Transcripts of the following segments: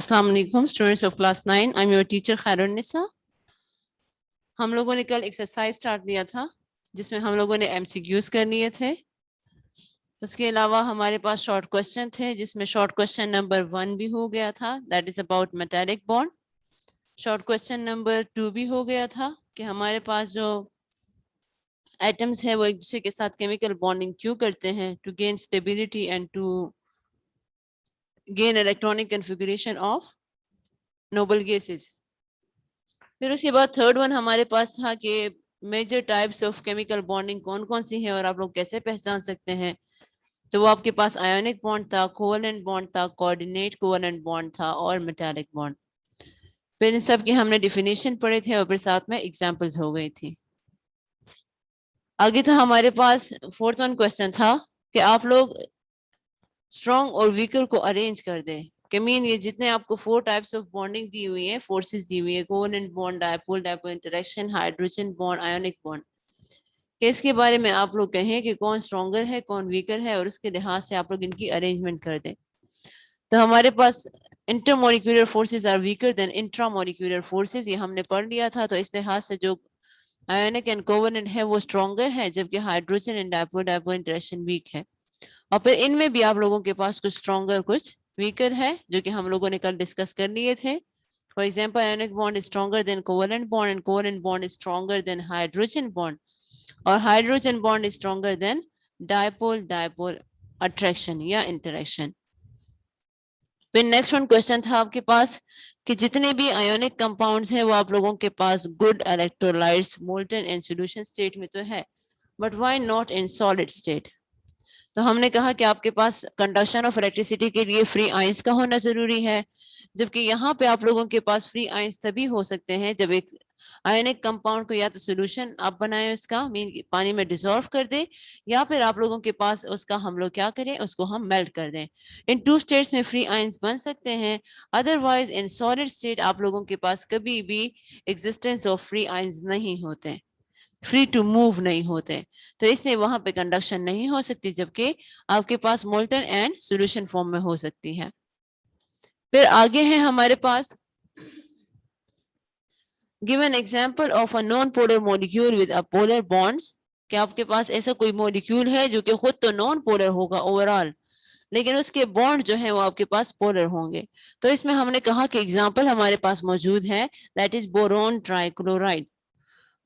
अस्सलाम वालेकुम students of class 9। I am your teacher Khairunnisa. हम लोगों ने कल एक्सरसाइज स्टार्ट किया था जिसमें हम लोगों ने एमसीक्यूज कर लिए थे। उसके अलावा हमारे पास शॉर्ट क्वेश्चन थे जिसमें शॉर्ट क्वेश्चन नंबर 1 भी हो गया था, that is about metallic bond. Short question number 2 भी हो गया था कि हमारे पास जो एटम्स है वो एक दूसरे के साथ केमिकल बॉन्डिंग क्यों करते हैं, to gain stability and to gain electronic configuration of noble gases. फिर उसके बाद थर्ड वन हमारे पास था कि major types of chemical bonding कौन कौन सी है और आप लोग कैसे पहचान सकते हैं। तो वो आपके पास आयोनिक बॉन्ड था, कोवेलेंट बॉन्ड था, कोऑर्डिनेट कोवेलेंट बॉन्ड था और मेटालिक बॉन्ड। फिर इन सब की हमने डिफिनेशन पढ़े थे और फिर साथ में एग्जांपल्स हो गई थी। आगे था हमारे पास फोर्थ वन क्वेश्चन था कि आप लोग स्ट्रॉन्ग और वीकर को अरेंज कर दें। कि मीन ये जितने आपको 4 टाइप्स ऑफ बॉन्डिंग दी हुई है, फोर्सेस दी हुई है, covalent bond, dipole dipole interaction, hydrogen bond, ionic bond, कि इसके बारे में आप लोग कहें कि कौन स्ट्रॉन्गर है कौन वीकर है और उसके लिहाज से आप लोग इनकी अरेंजमेंट कर दें। तो हमारे पास intermolecular forces are weaker than intramolecular forces, ये हमने पढ़ लिया था। तो इस लिहाज से जो आयोनिक एंड कोवेलेंट है वो स्ट्रॉन्गर है, जबकि hydrogen and dipole dipole interaction weak है। और फिर इनमें भी आप लोगों के पास कुछ स्ट्रॉन्गर कुछ वीकर है, जो कि हम लोगों ने कल डिस्कस कर लिए थे। For example ionic bond is stronger than covalent bond and covalent bond is stronger than hydrogen bond और hydrogen bond is stronger than dipole dipole attraction या इंटरेक्शन। फिर नेक्स्ट वन क्वेश्चन था आपके पास कि जितने भी आयोनिक कंपाउंड्स हैं वो आप लोगों के पास good electrolytes molten and solution state में तो है, but why not in solid state. तो हमने कहा कि आपके पास कंडक्शन ऑफ इलेक्ट्रिसिटी के लिए फ्री आयंस का होना जरूरी है, जबकि यहाँ पे आप लोगों के पास फ्री आयंस तभी हो सकते हैं जब एक आयनिक कंपाउंड को या तो सोल्यूशन आप बनाए उसका, मीन पानी में डिसॉल्व कर दे, या फिर आप लोगों के पास उसका हम लोग क्या करें, उसको हम मेल्ट कर दें। इन 2 स्टेट्स में फ्री आयंस बन सकते हैं। अदरवाइज इन सॉलिड स्टेट आप लोगों के पास कभी भी एग्जिस्टेंस ऑफ फ्री आयंस नहीं होते, फ्री टू मूव नहीं होते। तो इसलिए वहां पे कंडक्शन नहीं हो सकती, जबकि आपके पास मोल्टन एंड सॉल्यूशन फॉर्म में हो सकती है। फिर आगे है हमारे पास give an example of a non polar molecule with a polar bonds. कि आपके पास ऐसा कोई मॉलिक्यूल है जो कि खुद तो नॉन पोलर होगा ओवरऑल, लेकिन उसके बॉन्ड जो है वो आपके पास पोलर होंगे। तो इसमें हमने कहा कि एग्जांपल हमारे पास मौजूद है, that is boron trichloride.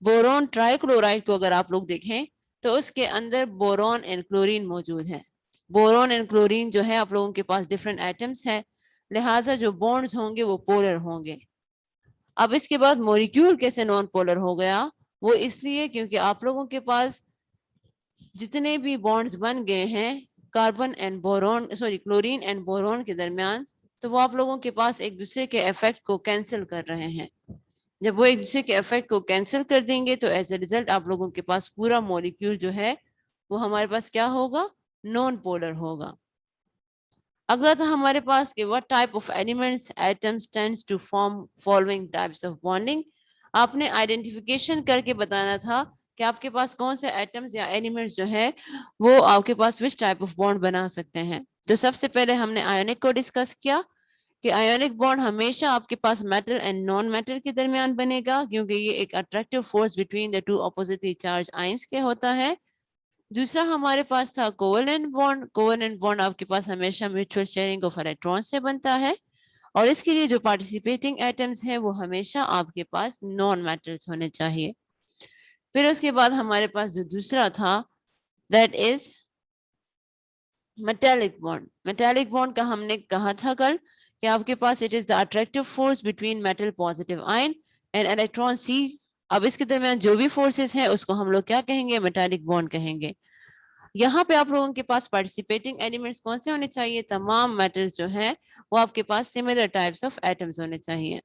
Boron trichloride को अगर आप लोग देखें तो उसके अंदर बोरोन एंड क्लोरीन मौजूद है। बोरोन एंड क्लोरीन जो है आप लोगों के पास डिफरेंट एटम्स है, लिहाजा जो बॉन्ड्स होंगे वो पोलर होंगे। अब इसके बाद मॉलिक्यूल कैसे नॉन पोलर हो गया, वो इसलिए क्योंकि आप लोगों के पास जितने भी बॉन्ड्स बन गए हैं carbon and boron, sorry chlorine and boron के दरमियान, तो वो आप लोगों के पास एक दूसरे के इफेक्ट को कैंसिल कर रहे हैं। जब वो एक दूसरे के इफेक्ट को कैंसिल कर देंगे तो एज ए रिजल्ट आप लोगों के पास पूरा मॉलिक्यूल जो है वो हमारे पास क्या होगा, नॉन पोलर होगा। अगला था हमारे पास कि what type of elements atoms tends to form following types of bonding. आपने आइडेंटिफिकेशन करके बताना था कि आपके पास कौन से एटम्स या एलिमेंट्स जो है वो आपके पास विच टाइप ऑफ बॉन्ड बना सकते हैं। तो सबसे पहले हमने आयोनिक को डिस्कस किया कि आयोनिक बॉन्ड हमेशा आपके पास मेटल एंड नॉन मेटल के दरमियान बनेगा, क्योंकि ये एक attractive force between the two oppositely charge ions के होता है। दूसरा हमारे पास था कोवेलेंट बॉन्ड। कोवेलेंट बॉन्ड आपके पास हमेशा म्यूचुअल शेयरिंग ऑफ इलेक्ट्रॉन से बनता है और इसके लिए जो पार्टिसिपेटिंग एटम्स हैं वो हमेशा आपके पास नॉन मेटल्स होने चाहिए। फिर उसके बाद हमारे पास जो दूसरा था that is metallic bond. Metallic bond का हमने कहा था कल कि आपके पास it is the attractive force between metal positive ion and electron sea. अब इसके दरमियान जो भी फोर्सेस हैं उसको हम लोग क्या कहेंगे, मेटालिक बॉन्ड कहेंगे। यहाँ पे आप लोगों के पास पार्टिसिपेटिंग एलिमेंट्स कौन से होने चाहिए, तमाम मेटल्स जो है वो आपके पास सिमिलर टाइप्स ऑफ एटम्स होने चाहिए।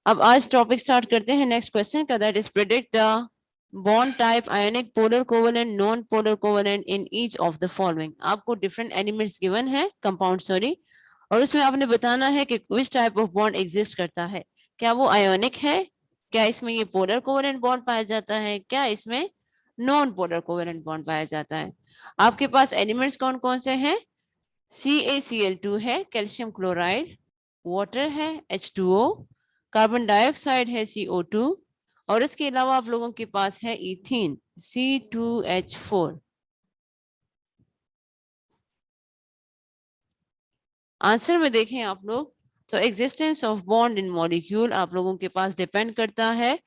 अब आज टॉपिक स्टार्ट करते हैं नेक्स्ट क्वेश्चन का, that is predict the bond type ionic polar covalent non polar covalent in each of the following. आपको डिफरेंट एलिमेंट्स गिवन है, कंपाउंड सॉरी, और उसमें आपने बताना है कि which type of bond exist करता है। क्या वो आयोनिक है, क्या इसमें ये पोलर कोवेलेंट बॉन्ड पाया जाता है, क्या इसमें नॉन पोलर कोवेलेंट बॉन्ड पाया जाता है। आपके पास एलिमेंट्स कौन कौन से हैं, CaCl2 है, कैल्शियम क्लोराइड, वाटर है H2O, कार्बन डाइऑक्साइड है CO2 और इसके अलावा आप लोगों के पास है इथीन C2H4। आंसर में देखें आप लोग तो existence of bond in molecule आप लोगों के पास डिपेंड करता है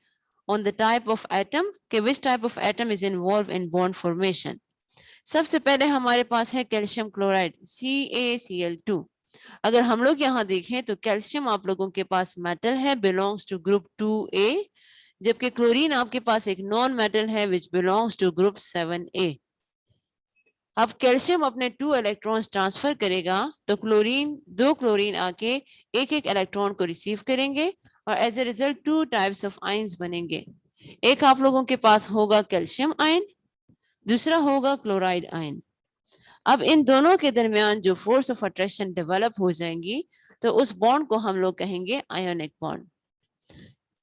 on the type of atom कि which type of atom is involve in bond formation. सबसे पहले हमारे पास है कैल्शियम क्लोराइड CaCl2। अगर हम लोग यहाँ देखें तो कैल्शियम आप लोगों के पास मेटल है, बिलोंग्स टू ग्रुप 2A, जबकि क्लोरीन आपके पास एक नॉन मेटल है which belongs to group 7A। अब कैल्शियम अपने 2 इलेक्ट्रॉन्स ट्रांसफर करेगा तो दो क्लोरीन आके एक एक इलेक्ट्रॉन को रिसीव करेंगे और as a result 2 types of ions बनेंगे। एक आप लोगों के पास होगा कैल्शियम आयन, दूसरा होगा क्लोराइड आयन। अब इन दोनों के दरमियान जो फोर्स ऑफ अट्रैक्शन डेवलप हो जाएंगी तो उस बॉन्ड को हम लोग कहेंगे आयोनिक बॉन्ड।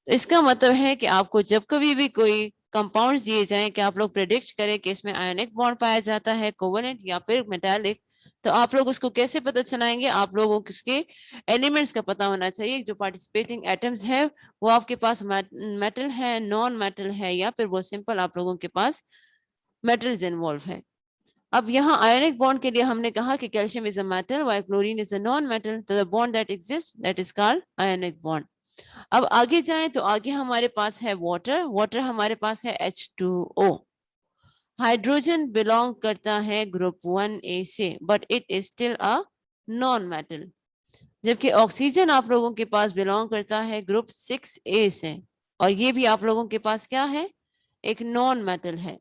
तो इसका मतलब है कि आपको जब कभी भी कोई कंपाउंड्स दिए जाएं कि आप लोग प्रेडिक्ट करें कि इसमें आयोनिक बॉन्ड पाया जाता है, कोवेलेंट या फिर मेटालिक, तो आप लोग उसको कैसे पता चलाएंगे? आप लोगों को इसके एलिमेंट्स का पता होना चाहिए। जो पार्टिसिपेटिंग एटम्स है वो आपके पास मेटल है, नॉन मेटल है या फिर वो सिंपल आप लोगों के पास मेटल्स इन्वॉल्व है। अब यहाँ आयोनिक बॉन्ड के लिए हमने कहा कि calcium is a metal while chlorine is a non metal, तो the bond that exist that is called ionic bond. अब आगे जाएं तो आगे हमारे पास है वाटर हमारे पास है H2O। हाइड्रोजन बिलोंग करता है ग्रुप 1A से but it is still a non metal, जबकि ऑक्सीजन आप लोगों के पास बिलोंग करता है ग्रुप 6A से और ये भी आप लोगों के पास क्या है? एक नॉन मेटल है।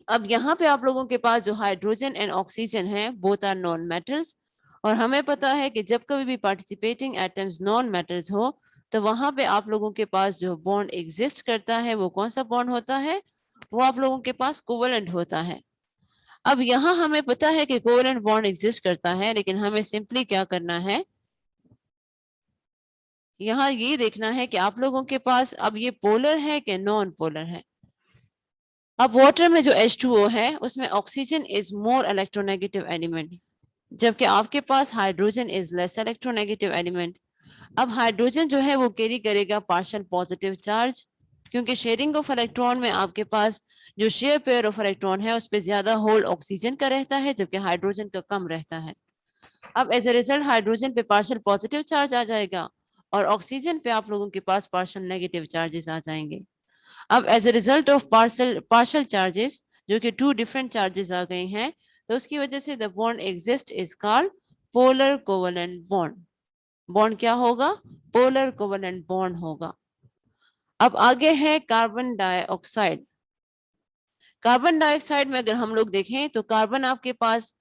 अब यहाँ पे आप लोगों के पास जो हाइड्रोजन एंड ऑक्सीजन है बोथ आर नॉन मेटल्स और हमें पता है कि जब कभी भी पार्टिसिपेटिंग एटम्स नॉन मेटल्स हो तो वहां पे आप लोगों के पास जो बॉन्ड एग्जिस्ट करता है वो कौन सा बॉन्ड होता है? वो आप लोगों के पास कोवेलेंट होता है। अब यहाँ हमें पता है कि कोवेलेंट बॉन्ड एग्जिस्ट करता है, लेकिन हमें सिंपली क्या करना है, यहाँ ये देखना है कि आप लोगों के पास अब ये पोलर है कि नॉन पोलर है। अब वाटर में जो H2O है उसमें oxygen is more electronegative element, जबकि आपके पास hydrogen is less electronegative element. अब हाइड्रोजन जो है वो कैरी करेगा पार्शियल पॉजिटिव चार्ज, क्योंकि शेयरिंग ऑफ इलेक्ट्रॉन में आपके पास जो शेयर पेयर ऑफ इलेक्ट्रॉन है उस पर ज्यादा होल्ड ऑक्सीजन का रहता है जबकि हाइड्रोजन का कम रहता है। अब एज ए रिजल्ट हाइड्रोजन पे पार्शियल पॉजिटिव चार्ज आ जाएगा और ऑक्सीजन पे आप लोगों के पास पार्शियल नेगेटिव चार्जेस आ जाएंगे। अब as a result of partial charges जो कि 2 डिफरेंट चार्जेस आ गए हैं तो उसकी वजह से the bond exist is called polar covalent bond. Bond क्या होगा? पोलर कोवेलेंट बॉन्ड होगा। अब आगे है कार्बन डाइऑक्साइड। कार्बन डाइऑक्साइड में अगर हम लोग देखें तो कार्बन आपके पास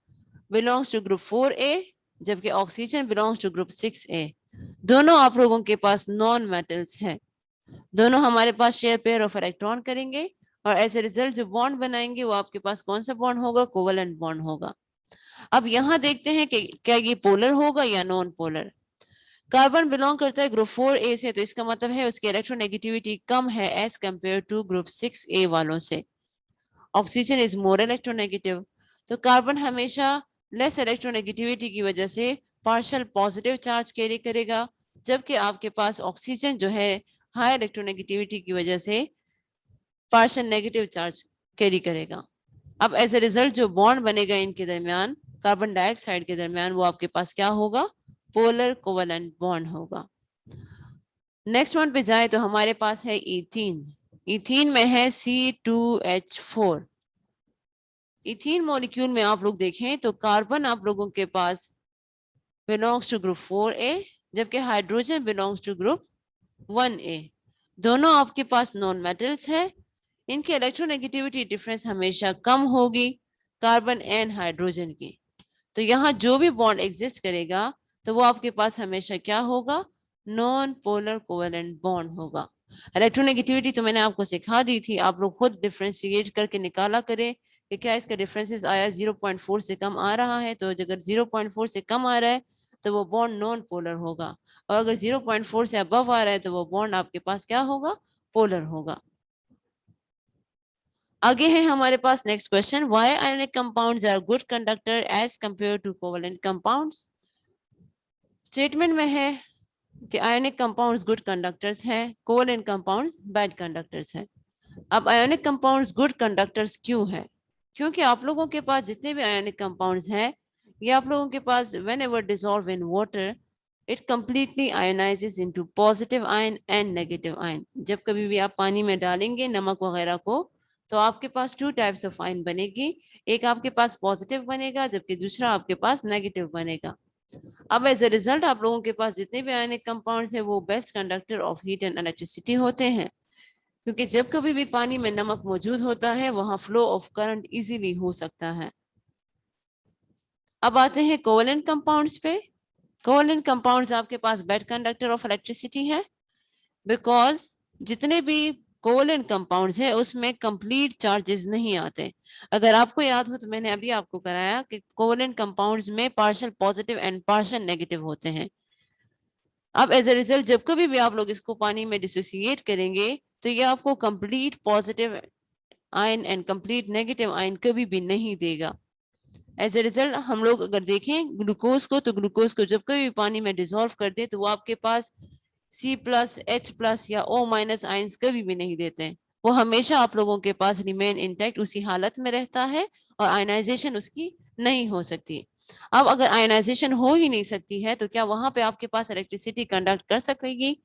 बिलोंग्स टू ग्रुप 4A जबकि oxygen belongs to group 6A। दोनों आप लोगों के पास नॉन मेटल्स हैं, दोनों हमारे पास शेयर पेयर ऑफ इलेक्ट्रॉन करेंगे और एज ए रिजल्ट जो बॉन्ड बनाएंगे वो आपके पास कौन सा बॉन्ड होगा? कोवेलेंट बॉन्ड होगा। अब यहाँ देखते हैं कि क्या ये पोलर होगा या नॉन पोलर। कार्बन बिलोंग करता है ग्रुप 4A से, तो इसका मतलब है उसकी इलेक्ट्रोनेगेटिविटी कम है as compare to group 6A वालों से। ऑक्सीजन इज मोर इलेक्ट्रोनेगेटिव, तो कार्बन हमेशा लेस इलेक्ट्रोनेगेटिविटी की वजह से पार्शियल पॉजिटिव चार्ज कैरी करेगा, जबकि आपके पास ऑक्सीजन जो है हाई इलेक्ट्रोनेगेटिविटी की वजह से पार्शियल नेगेटिव चार्ज कैरी करेगा। अब एज ए रिजल्ट जो बॉन्ड बनेगा इनके दरमियान, कार्बन डाइऑक्साइड के दरमियान, वो आपके पास क्या होगा? पोलर कोवेलेंट बॉन्ड होगा। नेक्स्ट वन पे जाए तो हमारे पास है इथीन। इथीन में है C2H4। इथीन मॉलिक्यूल में आप लोग देखें तो कार्बन आप लोगों के पास बिलोंग्स टू ग्रुप 4A जबकि hydrogen belongs to group 1A। दोनों आपके पास नॉन मेटल्स है, इनकी इलेक्ट्रोनेगेटिविटी डिफरेंस हमेशा कम होगी कार्बन एंड हाइड्रोजन की। तो यहाँ जो भी बॉन्ड एग्जिस्ट करेगा तो वो आपके पास हमेशा क्या होगा? नॉन पोलर कोवेलेंट बॉन्ड होगा। इलेक्ट्रोनेगेटिविटी तो मैंने आपको सिखा दी थी, आप लोग खुद डिफरेंशिएट करके निकाला करें कि क्या इसका डिफरेंसेस आया 0.4 से कम आ रहा है, तो अगर 0.4 से कम आ रहा है तो वो बॉन्ड नॉन पोलर होगा और अगर 0.4 से अबव आ रहा है तो वो बॉन्ड आपके पास क्या होगा? पोलर होगा। आगे है हमारे पास next question, why ionic compounds are good conductor as compare to covalent compounds. Statement में है कि आयोनिक कंपाउंड्स गुड कंडक्टर्स हैं, कोवैलेंट कंपाउंड्स बैड कंडक्टर्स हैं। अब आयोनिक कंपाउंड्स गुड कंडक्टर्स क्यों है? क्योंकि आप लोगों के पास जितने भी आयोनिक कंपाउंड्स हैं, ये आप लोगों के पास whenever dissolve in water, it completely ionizes into positive ion and negative ion. जब कभी भी आप पानी में डालेंगे नमक वगैरह को, तो आपके पास टू टाइप्स ऑफ आयन बनेगी। एक आपके पास पॉजिटिव बनेगा, जबकि दूसरा आपके पास नेगेटिव बनेगा। अब एज ए रिजल्ट आप लोगों के पास जितने भी आयनिक कंपाउंड्स हैं वो best conductor of heat and electricity होते हैं, क्योंकि जब कभी भी पानी में नमक मौजूद होता है वहां फ्लो ऑफ करंट इजीली हो सकता है। अब आते हैं कोवैलेंट कंपाउंड्स पे। कोवैलेंट कंपाउंड्स आपके पास बेड कंडक्टर ऑफ इलेक्ट्रिसिटी है, बिकॉज जितने भी कोवैलेंट कंपाउंड्स है उसमें कंप्लीट चार्जेस नहीं आते। अगर आपको याद हो तो मैंने अभी आपको कराया कि कोवैलेंट कंपाउंड्स में partial positive and partial negative होते हैं। अब एज ए रिजल्ट जब कभी भी आप लोग इसको पानी में डिसोसिएट करेंगे तो ये आपको complete positive ion and complete negative ion कभी भी नहीं देगा। एज ए रिजल्ट हम लोग अगर देखें ग्लूकोज को, तो ग्लूकोज को जब कभी भी पानी में डिसॉल्व कर दे तो वो आपके पास C+, H+ या O- आयंस कभी भी नहीं देते हैं। वो हमेशा आप लोगों के पास रिमेन इंटैक्ट उसी हालत में रहता है और आयनाइजेशन उसकी नहीं हो सकती। अब अगर आयनाइजेशन हो ही नहीं सकती है तो क्या वहां पे आपके पास इलेक्ट्रिसिटी कंडक्ट कर सकेगी?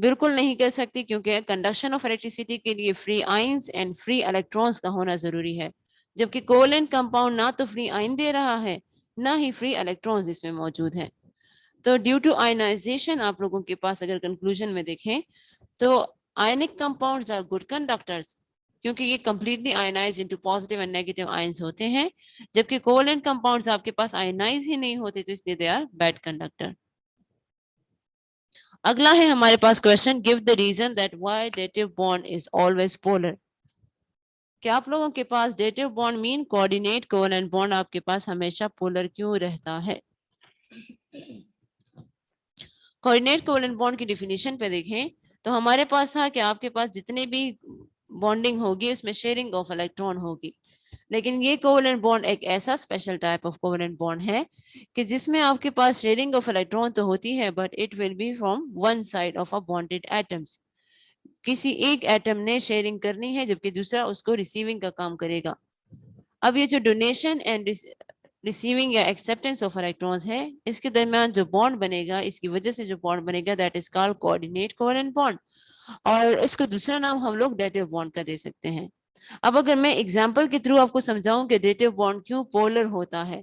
बिल्कुल नहीं कर सकती, क्योंकि कंडक्शन ऑफ इलेक्ट्रिसिटी के लिए free ions and free electrons का होना जरूरी है, जबकि कोवैलेंट कंपाउंड ना तो फ्री आयन दे रहा है ना ही फ्री इलेक्ट्रॉन्स इसमें मौजूद है। तो ड्यू टू आयनाइजेशन आप लोगों के पास अगर कंक्लूजन में देखें तो ionic compounds are good conductors, क्योंकि ये completely ionize into positive and negative ions होते हैं, जबकि कोवैलेंट कंपाउंड्स आपके पास आयनाइज ही नहीं होते, तो इसलिए दे आर बैड कंडक्टर। अगला है हमारे पास question, give the reason that why dative bond is always polar. क्या आप लोगों के पास dative bond mean coordinate covalent bond आपके पास हमेशा पोलर क्यों रहता है? कोऑर्डिनेट कोवैलेंट बॉन्ड की डिफिनीशन पे देखें तो हमारे पास था कि आपके पास जितने भी बॉन्डिंग होगी उसमें शेयरिंग ऑफ इलेक्ट्रॉन होगी, लेकिन ये कोवैलेंट बॉन्ड एक ऐसा special type of covalent bond है कि जिसमें आपके पास शेयरिंग ऑफ इलेक्ट्रॉन तो होती है but it will be from one side of a bonded atoms. किसी एक एटम ने शेयरिंग करनी है जबकि दूसरा उसको रिसीविंग का काम करेगा। अब ये जो डोनेशन एंड रिसीविंग या एक्सेप्टेंस ऑफ इलेक्ट्रॉन्स है, इसके दरमियान जो बॉन्ड बनेगा, इसकी वजह से जो बॉन्ड बनेगा that is called coordinate covalent bond, और इसको दूसरा नाम हम लोग डेटिव बॉन्ड का दे सकते हैं। अब अगर मैं एग्जांपल के थ्रू आपको समझाऊं कि डेटिव बॉन्ड क्यों पोलर होता है,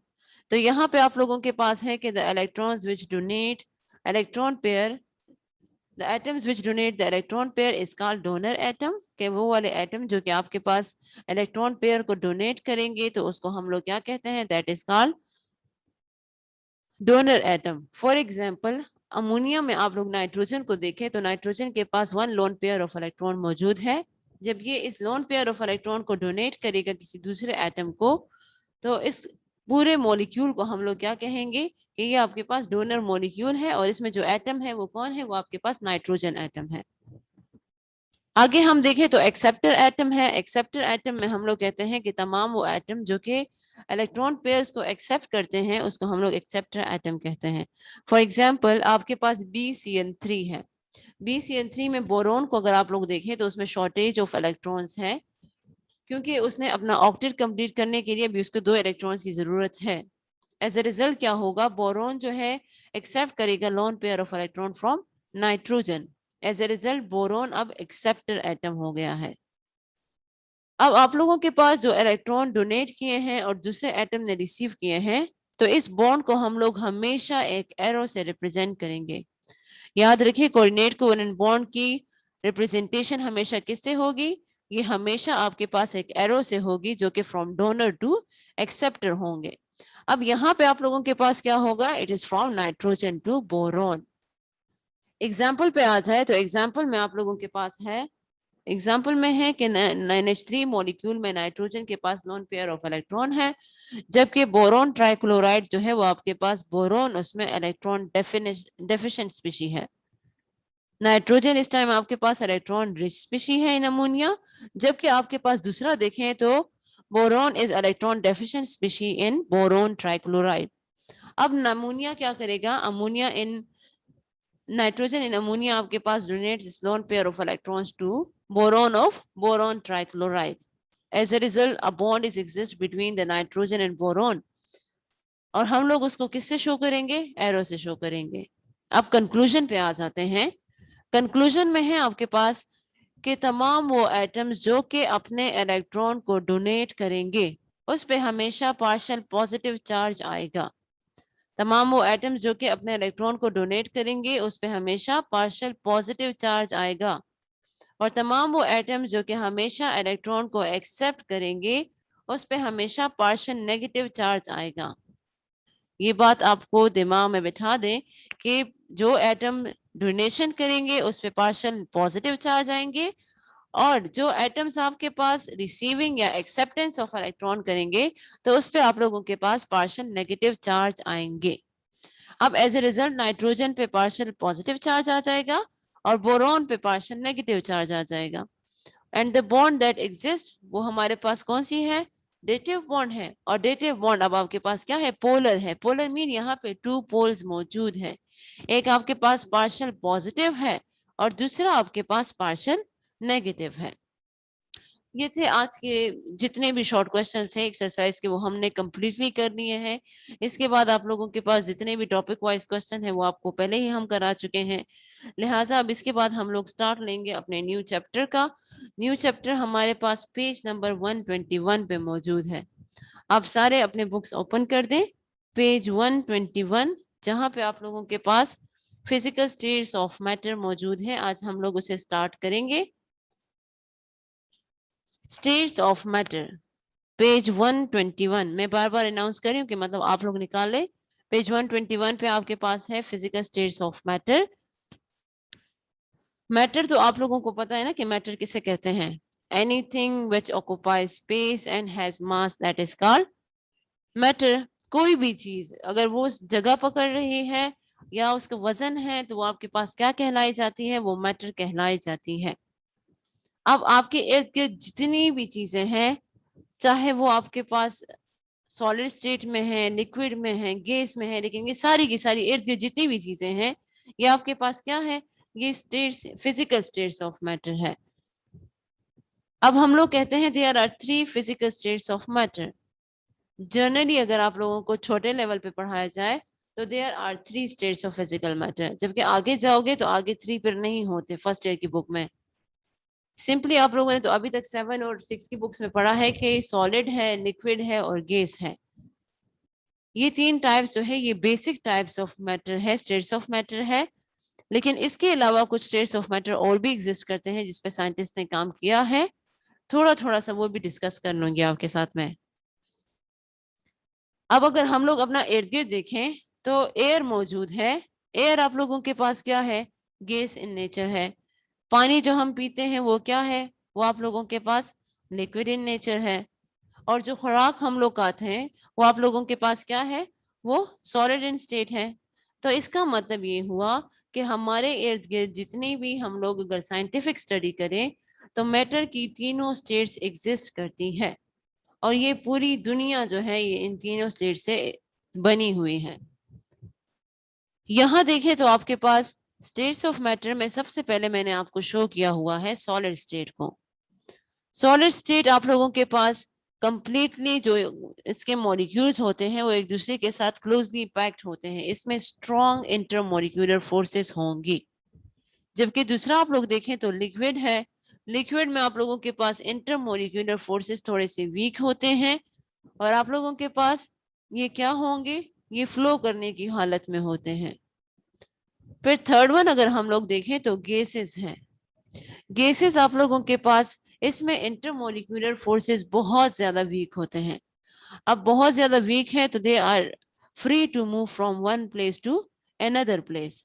तो यहाँ पे आप लोगों के पास है कि the electrons which donate electron pair, the atoms which donate the electron pair is called donor atom, के वो वाले एटम जो कि आपके पास इलेक्ट्रॉन पेयर को डोनेट करेंगे तो उसको हम लोग क्या कहते हैं, that is called donor atom. For example ammonia में आप लोग नाइट्रोजन को देखें तो नाइट्रोजन के पास one lone pair of electron मौजूद है। जब ये इस लोन पेयर ऑफ इलेक्ट्रॉन को डोनेट करेगा किसी दूसरे एटम को, तो इस पूरे मॉलिक्यूल को हम लोग क्या कहेंगे कि ये आपके पास डोनर मॉलिक्यूल है, और इसमें जो एटम है वो कौन है, वो आपके पास नाइट्रोजन एटम है। आगे हम देखें तो एक्सेप्टर एटम है। एक्सेप्टर एटम में हम लोग कहते हैं कि तमाम वो एटम जो कि इलेक्ट्रॉन पेयर्स को एक्सेप्ट करते हैं उसको हम लोग एक्सेप्टर एटम कहते हैं। फॉर एग्जांपल आपके पास BCN3 है। BCN3 में बोरोन को अगर आप लोग देखें तो उसमें शॉर्टेज ऑफ इलेक्ट्रॉन्स है, क्योंकि उसने अपना ऑक्टेट कंप्लीट करने के लिए भी उसको 2 इलेक्ट्रॉन्स की जरूरत है। एज ए रिजल्ट क्या होगा, बोरोन जो है एक्सेप्ट करेगा lone pair of electron from nitrogen. As a result boron अब एक्सेप्टर एटम हो गया है। अब आप लोगों के पास जो इलेक्ट्रॉन डोनेट किए हैं और दूसरे एटम ने रिसीव किए हैं, तो इस बॉन्ड को हम लोग हमेशा एक एरो से रिप्रेजेंट करेंगे। याद रखिए कोऑर्डिनेट कोवैलेंट बॉन्ड की रिप्रेजेंटेशन हमेशा किससे होगी, ये हमेशा आपके पास एक एरो से होगी जो कि फ्रॉम डोनर टू एक्सेप्टर होंगे। अब यहाँ पे आप लोगों के पास क्या होगा, it is from nitrogen to boron. Example पे आ जाए तो एग्जाम्पल में आप लोगों के पास है, एग्जाम्पल में है कि 9H3 मॉलिक्यूल में नाइट्रोजन के पास लोन पेयर ऑफ इलेक्ट्रॉन है, जबकि बोरोन ट्राइक्लोराइड जो है वो आपके पास बोरोन उसमें इलेक्ट्रॉन डेफिशिएंट स्पीशी है। नाइट्रोजन इस टाइम आपके पास इलेक्ट्रॉन रिच स्पीशी है इन अमोनिया, जबकि आपके पास दूसरा देखें तो boron is electron deficient species in boron trichloride. अब अमोनिया क्या करेगा, ammonia in nitrogen in ammonia आपके पास donates lone pair of electrons to boron of boron trichloride. As a result, a bond is exist between the nitrogen and boron. और हम लोग उसको किससे शो करेंगे, एरो से शो करेंगे. अब कंक्लूजन पे आ जाते हैं. कंक्लूजन में है आपके पास कि तमाम वो एटम्स जो कि अपने इलेक्ट्रॉन को डोनेट करेंगे उस पे हमेशा पार्शियल पॉजिटिव चार्ज आएगा. तमाम वो एटम्स जो कि अपने इलेक्ट्रॉन को डोनेट करेंगे उस पे हमेशा पार्शियल पॉजिटिव चार्ज आएगा. और तमाम वो एटम्स जो कि हमेशा इलेक्ट्रॉन को एक्सेप्ट करेंगे उस पे हमेशा पार्शियल नेगेटिव चार्ज आएगा. ये बात आपको दिमाग में बिठा दें कि जो एटम डोनेशन करेंगे उस पे पार्शियल पॉजिटिव चार्ज आएंगे और जो एटम्स आपके पास रिसीविंग या एक्सेप्टेंस ऑफ इलेक्ट्रॉन करेंगे तो उस पे आप लोगों के पास पार्शियल नेगेटिव चार्ज आएंगे. अब एज ए रिजल्ट नाइट्रोजन पे पार्शियल पॉजिटिव चार्ज आ जाएगा और बोरॉन पे पार्शियल नेगेटिव चार्ज आ जाएगा. And the bond that exist वो हमारे पास कौन सी है, डेटिव बॉन्ड है. और डेटिव बॉन्ड अब आपके पास क्या है, पोलर है. पोलर मीन यहाँ पे 2 पोल्स मौजूद है. एक आपके पास पार्शियल पॉजिटिव है और दूसरा आपके पास पार्शियल नेगेटिव है. ये थे आज के जितने भी शॉर्ट क्वेश्चन थे एक्सरसाइज के, वो हमने कंप्लीटली कर लिए हैं. इसके बाद आप लोगों के पास जितने भी टॉपिक वाइज क्वेश्चन है वो आपको पहले ही हम करा चुके हैं. लिहाजा अब इसके बाद हम लोग स्टार्ट लेंगे अपने न्यू चैप्टर का. न्यू चैप्टर हमारे पास पेज नंबर 121 पे मौजूद है. आप सारे अपने बुक्स ओपन कर दें. पेज 121 जहाँ पे आप लोगों के पास फिजिकल स्टेट्स ऑफ मैटर मौजूद है. आज हम लोग उसे स्टार्ट करेंगे. States of matter page 121. मैं बार बार अनाउंस कर रही हूँ कि मतलब आप लोग निकाल ले. पेज 121 पे आपके पास है physical states of matter. Matter तो आप लोगों को पता है ना कि मैटर किसे कहते हैं. Anything which occupies space and has mass that is called matter. कोई भी चीज अगर वो उस जगह पकड़ रही है या उसका वजन है तो वो आपके पास क्या कहलाई जाती है, वो मैटर कहलाई जाती है. अब आपके इर्द गिर्द जितनी भी चीजें हैं, चाहे वो आपके पास सॉलिड स्टेट में है, लिक्विड में है, गैस में है, लेकिन ये सारी की सारी इर्द गिर्द जितनी भी चीजें हैं ये आपके पास क्या है, ये states physical states of matter है. अब हम लोग कहते हैं there are 3 physical states of matter. Generally अगर आप लोगों को छोटे लेवल पे पढ़ाया जाए तो there are 3 states of physical matter. जबकि आगे जाओगे तो आगे 3 पर नहीं होते फर्स्ट ईयर की बुक में. सिंपली आप लोगों ने तो अभी तक 7 और 6 की बुक्स में पढ़ा है कि सॉलिड है, लिक्विड है और गैस है. ये 3 टाइप्स जो है ये बेसिक टाइप्स ऑफ मैटर है, स्टेट्स ऑफ मैटर है. लेकिन इसके अलावा कुछ स्टेट्स ऑफ मैटर और भी एग्जिस्ट करते हैं जिसपे साइंटिस्ट ने काम किया है. थोड़ा थोड़ा सा वो भी डिस्कस कर लूंगी आपके साथ में. अब अगर हम लोग अपना इर्द गिर्द देखें तो एयर मौजूद है. एयर आप लोगों के पास क्या है, गैस इन नेचर है. पानी जो हम पीते हैं वो क्या है, वो आप लोगों के पास लिक्विड इन नेचर है. और जो खुराक हम लोग खाते हैं वो आप लोगों के पास क्या है, वो सॉलिड इन स्टेट है. तो इसका मतलब ये हुआ कि हमारे इर्द गिर्द जितनी भी हम लोग अगर साइंटिफिक स्टडी करें तो मैटर की तीनों स्टेट्स एग्जिस्ट करती है. और ये पूरी दुनिया जो है ये इन तीनों स्टेट से बनी हुई है. यहाँ देखें तो आपके पास स्टेट्स ऑफ मैटर में सबसे पहले मैंने आपको शो किया हुआ है सॉलिड स्टेट को. सॉलिड स्टेट आप लोगों के पास कंप्लीटली जो इसके मॉलिक्यूल्स होते हैं वो एक दूसरे के साथ क्लोजली पैक्ड होते हैं. इसमें स्ट्रॉन्ग इंटरमॉलिक्यूलर फोर्सेस होंगी. जबकि दूसरा आप लोग देखें तो लिक्विड है. लिक्विड में आप लोगों के पास इंटरमॉलिक्यूलर फोर्सेस थोड़े से वीक होते हैं और आप लोगों के पास ये क्या होंगे, ये फ्लो करने की हालत में होते हैं. फिर थर्ड वन अगर हम लोग देखें तो गैसेस हैं. गैसेस आप लोगों के पास इसमें इंटरमोलिक्यूलर फोर्सेस बहुत ज्यादा वीक होते हैं. अब बहुत ज्यादा वीक है तो they are free to move from one place to another place.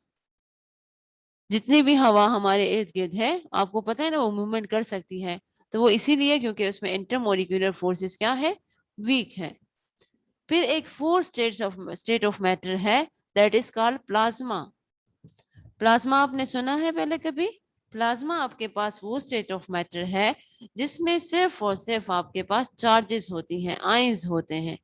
जितनी भी हवा हमारे इर्द गिर्द है आपको पता है ना वो मूवमेंट कर सकती है. तो वो इसीलिए क्योंकि उसमें इंटरमोलिक्यूलर फोर्सेस क्या है, वीक है. फिर एक फोर्थ स्टेट ऑफ मैटर है that is called plasma. Plasma आपने सुना है पहले कभी? प्लाज्मा आपके पास वो स्टेट ऑफ मैटर है जिसमें सिर्फ और सिर्फ आपके पास चार्जेस होती हैं, आयंस होते हैं.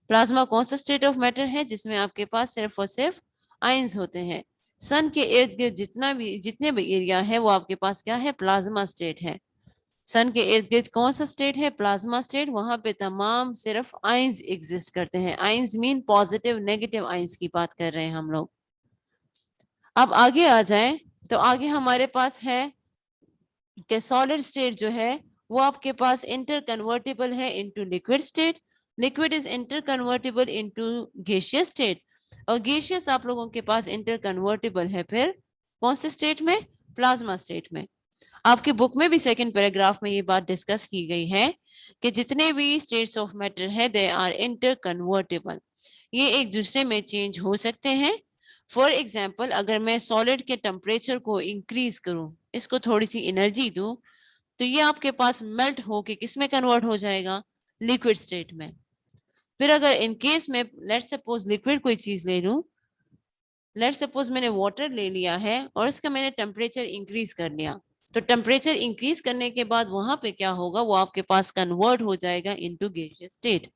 प्लाज्मा कौन सा स्टेट ऑफ मैटर है जिसमें आपके पास सिर्फ और सिर्फ आयंस होते हैं। सन के इर्द गिर्द जितने भी एरिया है वो आपके पास क्या है, प्लाज्मा स्टेट है। सन के इर्द गिर्द कौन सा स्टेट है, प्लाज्मा स्टेट। वहां पे तमाम सिर्फ आयंस एग्जिस्ट करते हैं। Ions mean positive negative ions की बात कर रहे हैं हम लोग। अब आगे आ जाए तो आगे हमारे पास है कि सॉलिड स्टेट जो है वो आपके पास इंटर कन्वर्टेबल है into liquid state. Liquid is inter convertible into gaseous state, और गैसियस आप लोगों के पास इंटर कन्वर्टेबल है फिर कौन से स्टेट में, प्लाज्मा स्टेट में। आपकी बुक में भी सेकंड पैराग्राफ में ये बात डिस्कस की गई है कि जितने भी स्टेट्स ऑफ मैटर है दे आर इंटर कन्वर्टेबल, ये एक दूसरे में चेंज हो सकते हैं। फॉर एग्जाम्पल अगर मैं सॉलिड के टेम्परेचर को इंक्रीज करूं, इसको थोड़ी सी एनर्जी दूं, तो ये आपके पास मेल्ट होके किस में कन्वर्ट हो जाएगा, लिक्विड स्टेट में। फिर अगर इन केस में लेट्स सपोज लिक्विड कोई चीज ले लूं, लेट्स सपोज मैंने वाटर ले लिया है और इसका मैंने टेम्परेचर इंक्रीज कर लिया, तो टेम्परेचर इंक्रीज करने के बाद वहां पे क्या होगा, वो आपके पास कन्वर्ट हो जाएगा इनटू गैसियस स्टेट।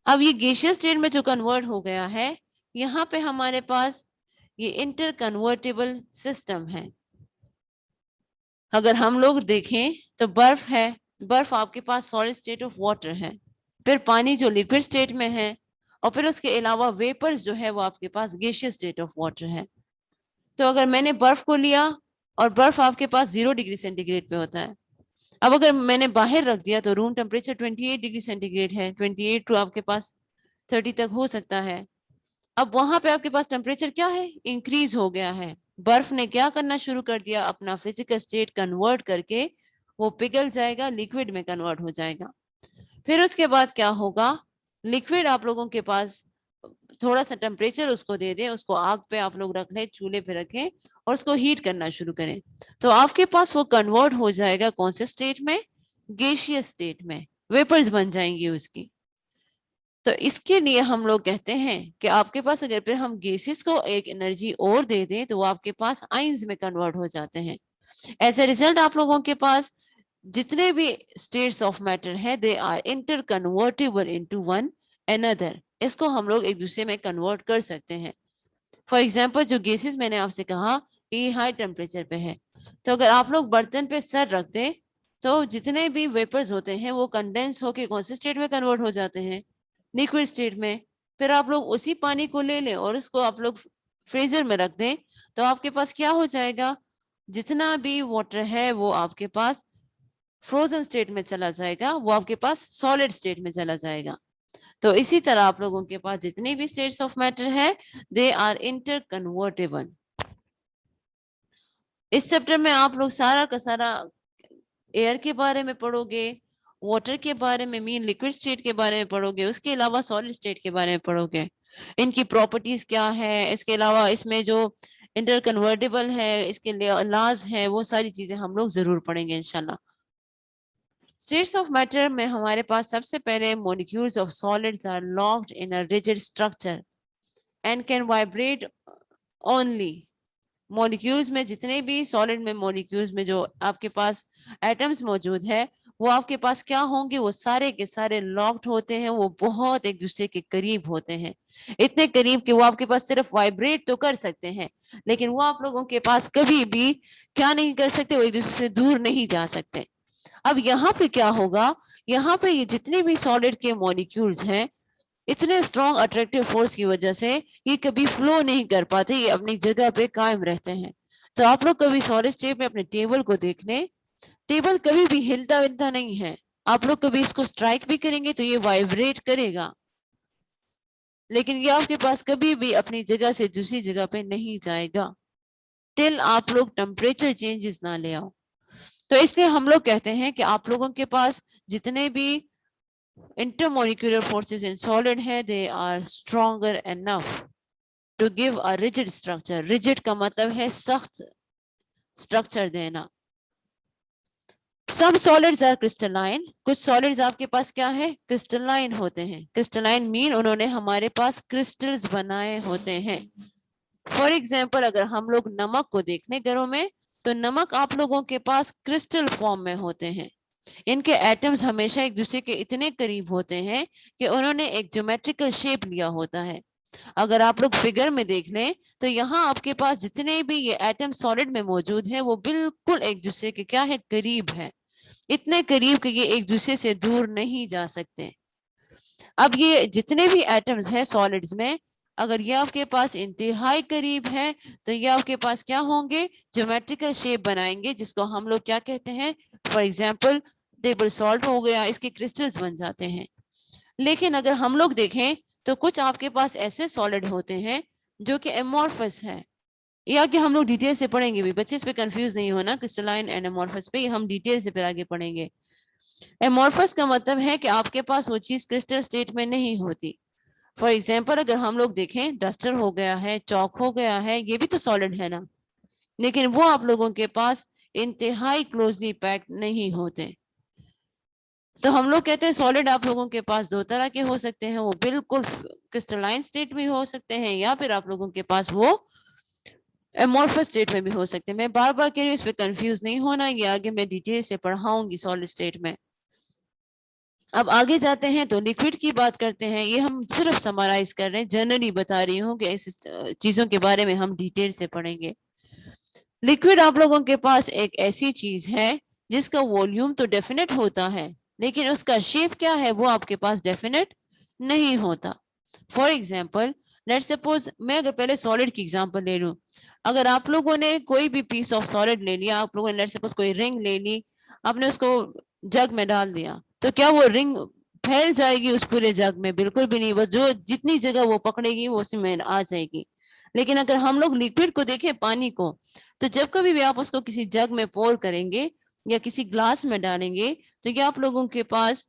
अब ये गैसियस स्टेट में जो कन्वर्ट हो गया है, यहाँ पे हमारे पास ये इंटर कन्वर्टेबल सिस्टम है। अगर हम लोग देखें तो बर्फ है, बर्फ आपके पास सॉलिड स्टेट ऑफ वाटर है, फिर पानी जो लिक्विड स्टेट में है, और फिर उसके अलावा वेपर्स जो है वो आपके पास गैसियस स्टेट ऑफ वाटर है। तो अगर मैंने बर्फ को लिया, और बर्फ आपके पास 0 डिग्री सेंटीग्रेड पे होता है, अब अगर मैंने बाहर रख दिया तो रूम टेम्परेचर 28 डिग्री सेंटीग्रेड है, 28 टू आपके पास 30 तक हो सकता है। अब वहां पे आपके पास टेम्परेचर क्या है, इंक्रीज हो गया है। बर्फ ने क्या करना शुरू कर दिया, अपना फिजिकल स्टेट कन्वर्ट करके वो पिघल जाएगा, लिक्विड में कन्वर्ट हो जाएगा। फिर उसके बाद क्या होगा, लिक्विड आप लोगों के पास थोड़ा सा टेम्परेचर उसको दे दें, उसको आग पे आप लोग रख लें, चूल्हे पे रखें और उसको हीट करना शुरू करें, तो आपके पास वो कन्वर्ट हो जाएगा कौन से स्टेट में, गैसियस स्टेट में, वेपर्स बन जाएंगी उसकी। तो इसके लिए हम लोग कहते हैं कि आपके पास अगर फिर हम गैसेस को एक एनर्जी और दे दें तो वो आपके पास आइंस में कन्वर्ट हो जाते हैं। एज ए रिजल्ट आप लोगों के पास जितने भी स्टेट्स ऑफ मैटर है they are interconvertible into one another, इसको हम लोग एक दूसरे में कन्वर्ट कर सकते हैं। फॉर एग्जाम्पल जो गैसेस मैंने आपसे कहा कि हाई टेम्परेचर पे है, तो अगर आप लोग बर्तन पे सर रख दें तो जितने भी वेपर्स होते हैं वो कंडेंस होके कौन से स्टेट में कन्वर्ट हो जाते हैं, लिक्विड स्टेट में। फिर आप लोग उसी पानी को ले लें और उसको आप लोग फ्रीजर में रख दें, तो आपके पास क्या हो जाएगा, जितना भी वाटर है वो आपके पास फ्रोजन स्टेट में चला जाएगा, वो आपके पास सॉलिड स्टेट में चला जाएगा। तो इसी तरह आप लोगों के पास जितनी भी स्टेट्स ऑफ मैटर है दे आर इंटर कन्वर्टेबल। इस चैप्टर में आप लोग सारा का सारा एयर के बारे में पढ़ोगे, वाटर के बारे में मीन लिक्विड स्टेट के बारे में पढ़ोगे, उसके अलावा सॉलिड स्टेट के बारे में पढ़ोगे, इनकी प्रॉपर्टीज क्या है, इसके अलावा इसमें जो इंटर कन्वर्टेबल है इसके लिए लॉज है, वो सारी चीजें हम लोग जरूर पढ़ेंगे इंशाल्लाह। स्टेट्स ऑफ मैटर में हमारे पास सबसे पहले molecules of solids are locked in a rigid structure and can vibrate only. Molecules में जितने भी सॉलिड में मॉलिक्यूल्स में जो आपके पास एटम्स मौजूद है वो आपके पास क्या होंगे, वो सारे के सारे लॉक्ड होते हैं, वो बहुत एक दूसरे के करीब होते हैं, इतने करीब कि वो आपके पास सिर्फ वाइब्रेट तो कर सकते हैं लेकिन वो आप लोगों के पास कभी भी क्या नहीं कर सकते, वो एक दूसरे से दूर नहीं जा सकते। अब यहाँ पे क्या होगा, यहाँ पे ये जितने भी सॉलिड के मॉलिक्यूल्स हैं इतने स्ट्रॉन्ग अट्रैक्टिव फोर्स की वजह से ये कभी फ्लो नहीं कर पाते, ये अपनी जगह पे कायम रहते हैं। तो आप लोग कभी सॉलिड स्टेट में अपने टेबल को देख लें, टेबल कभी भी हिलता विलता नहीं है, आप लोग कभी इसको स्ट्राइक भी करेंगे तो ये वाइब्रेट करेगा, लेकिन ये आपके पास कभी भी अपनी जगह से दूसरी जगह पे नहीं जाएगा टिल आप लोग टेम्परेचर चेंजेस ना ले आओ। तो इसलिए हम लोग कहते हैं कि आप लोगों के पास जितने भी intermolecular forces in solid है they are stronger enough to give a rigid structure। rigid का मतलब है सख्त स्ट्रक्चर देना। some solids are crystalline, कुछ solids आपके पास क्या है, क्रिस्टलाइन होते हैं। क्रिस्टलाइन मीन उन्होंने हमारे पास क्रिस्टल्स बनाए होते हैं। फॉर एग्जाम्पल अगर हम लोग नमक को देखने घरों में तो नमक आप लोगों के पास क्रिस्टल फॉर्म में होते हैं, इनके एटम्स हमेशा एक दूसरे के इतने करीब होते हैं कि उन्होंने एक ज्योमेट्रिकल शेप लिया होता है। अगर आप लोग फिगर में देख लें तो यहाँ आपके पास जितने भी ये एटम सॉलिड में मौजूद है वो बिल्कुल एक दूसरे के क्या है, करीब है, इतने करीब कि ये एक दूसरे से दूर नहीं जा सकते। अब ये जितने भी एटम्स हैं सॉलिड्स में, अगर ये आपके पास इंतहाई करीब है तो ये आपके पास क्या होंगे, ज्योमेट्रिकल शेप बनाएंगे, जिसको हम लोग क्या कहते हैं, फॉर एग्जाम्पल टेबल सॉल्ट हो गया, इसके क्रिस्टल्स बन जाते हैं। लेकिन अगर हम लोग देखें तो कुछ आपके पास ऐसे सॉलिड होते हैं जो कि एमॉर्फस है, या कि हम लोग डिटेल से पढ़ेंगे भी, बच्चे इस पे कंफ्यूज नहीं होना, क्रिस्टलाइन एंड एमॉर्फस पे हम डिटेल से फिर आगे पढ़ेंगे। एमॉर्फस का मतलब है कि आपके पास वो चीज क्रिस्टल स्टेट में नहीं होती। फॉर एग्जाम्पल अगर हम लोग देखें, डस्टर हो गया है, चौक हो गया है, ये भी तो सॉलिड है ना, लेकिन वो आप लोगों के पास इंतहाई क्लोजली पैक्ड नहीं होते। तो हम लोग कहते हैं सॉलिड आप लोगों के पास दो तरह के हो सकते हैं, वो बिल्कुल क्रिस्टलाइन स्टेट में हो सकते हैं, या फिर आप लोगों के पास वो एमॉर्फस स्टेट में भी हो सकते हैं। मैं बार बार कह रही हूँ, इस पे कंफ्यूज नहीं होना, ये आगे मैं डिटेल से पढ़ाऊंगी सॉलिड स्टेट में। अब आगे जाते हैं तो लिक्विड की बात करते हैं। ये हम सिर्फ समराइज कर रहे हैं, जनरली बता रही हूँ कि इस चीजों के बारे में हम डिटेल से पढ़ेंगे। लिक्विड आप लोगों के पास एक ऐसी चीज है जिसका वॉल्यूम तो डेफिनेट होता है, लेकिन उसका शेप क्या है वो आपके पास डेफिनेट नहीं होता। फॉर एग्जाम्पल लेट सपोज, मैं अगर पहले सॉलिड की एग्जांपल ले लूं, अगर आप लोगों ने कोई भी पीस ऑफ सॉलिड ले लिया, आप लोगों ने लेट सपोज कोई रिंग ले ली, आपने उसको जग में डाल दिया, तो क्या वो रिंग फैल जाएगी उस पूरे जग में? बिल्कुल भी नहीं, बस जो जितनी जगह वो पकड़ेगी वो उसी में आ जाएगी। लेकिन अगर हम लोग लिक्विड को देखें, पानी को, तो जब कभी भी आप उसको किसी जग में पोर करेंगे या किसी ग्लास में डालेंगे, तो क्या आप लोगों के पास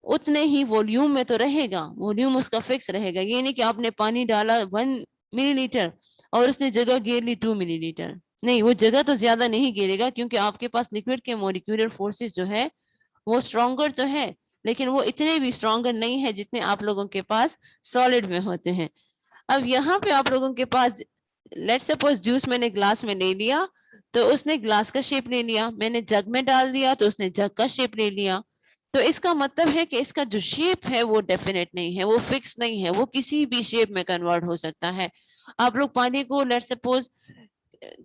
उतने ही वॉल्यूम में तो रहेगा, वॉल्यूम उसका फिक्स रहेगा। ये नहीं कि आपने पानी डाला 1 मिलीलीटर और उसने जगह घेर ली 2 मिलीलीटर, नहीं, वो जगह तो ज्यादा नहीं घेरेगा, क्योंकि आपके पास लिक्विड के मॉलिक्यूलर फोर्सेस जो है वो स्ट्रॉन्गर तो है, लेकिन वो इतने भी स्ट्रॉन्गर नहीं है जितने आप लोगों के पास सॉलिड में होते हैं। अब यहाँ पे आप लोगों के पास लेट सपोज जूस मैंने ग्लास में ले लिया, तो उसने ग्लास का शेप ले लिया, मैंने जग में डाल दिया तो उसने जग का शेप ले लिया। तो इसका मतलब है कि इसका जो शेप है वो डेफिनेट नहीं है, वो फिक्स नहीं है, वो किसी भी शेप में कन्वर्ट हो सकता है। आप लोग पानी को लेट सपोज